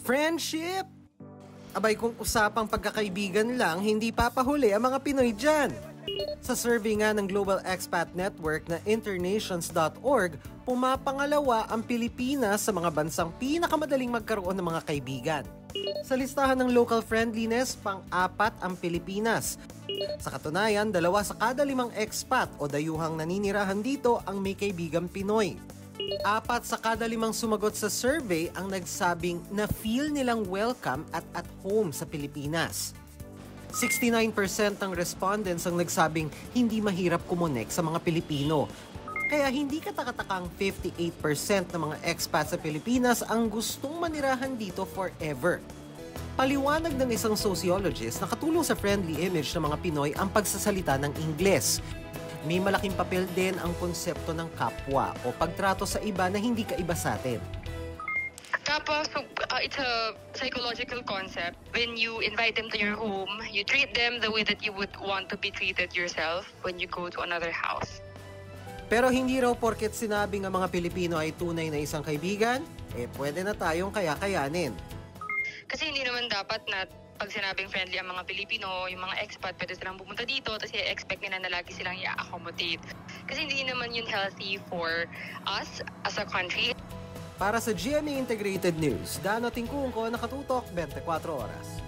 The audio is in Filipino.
Friendship! Abay kung usapang pagkakaibigan lang, hindi papahuli ang mga Pinoy dyan. Sa survey nga ng Global Expat Network na internations.org, pumapangalawa ang Pilipinas sa mga bansang pinakamadaling magkaroon ng mga kaibigan. Sa listahan ng local friendliness, pang-apat ang Pilipinas. Sa katunayan, 2 sa kada 5 expat o dayuhang naninirahan dito ang may kaibigang Pinoy. 4 sa kada 5 sumagot sa survey ang nagsabing na feel nilang welcome at home sa Pilipinas. 69% ng respondents ang nagsabing hindi mahirap kumonek sa mga Pilipino. Kaya hindi katakatakang 58% ng mga expats sa Pilipinas ang gustong manirahan dito forever. Paliwanag ng isang sociologist na katulong sa friendly image ng mga Pinoy ang pagsasalita ng Ingles. May malaking papel din ang konsepto ng kapwa o pagtrato sa iba na hindi kaiba sa atin. Tapos, it's a psychological concept. When you invite them to your home, you treat them the way that you would want to be treated yourself when you go to another house. Pero hindi raw porket sinabing ang mga Pilipino ay tunay na isang kaibigan, pwede na tayong kaya-kayanin. Kasi hindi naman dapat na pag sinabing friendly ang mga Pilipino, yung mga expat, pwede silang pumunta dito, tapos i-expect nila na lagi silang i-accommodate. Kasi hindi naman yun healthy for us as a country. Para sa GMA Integrated News, Dano Tingkungko, nakatutok 24 oras.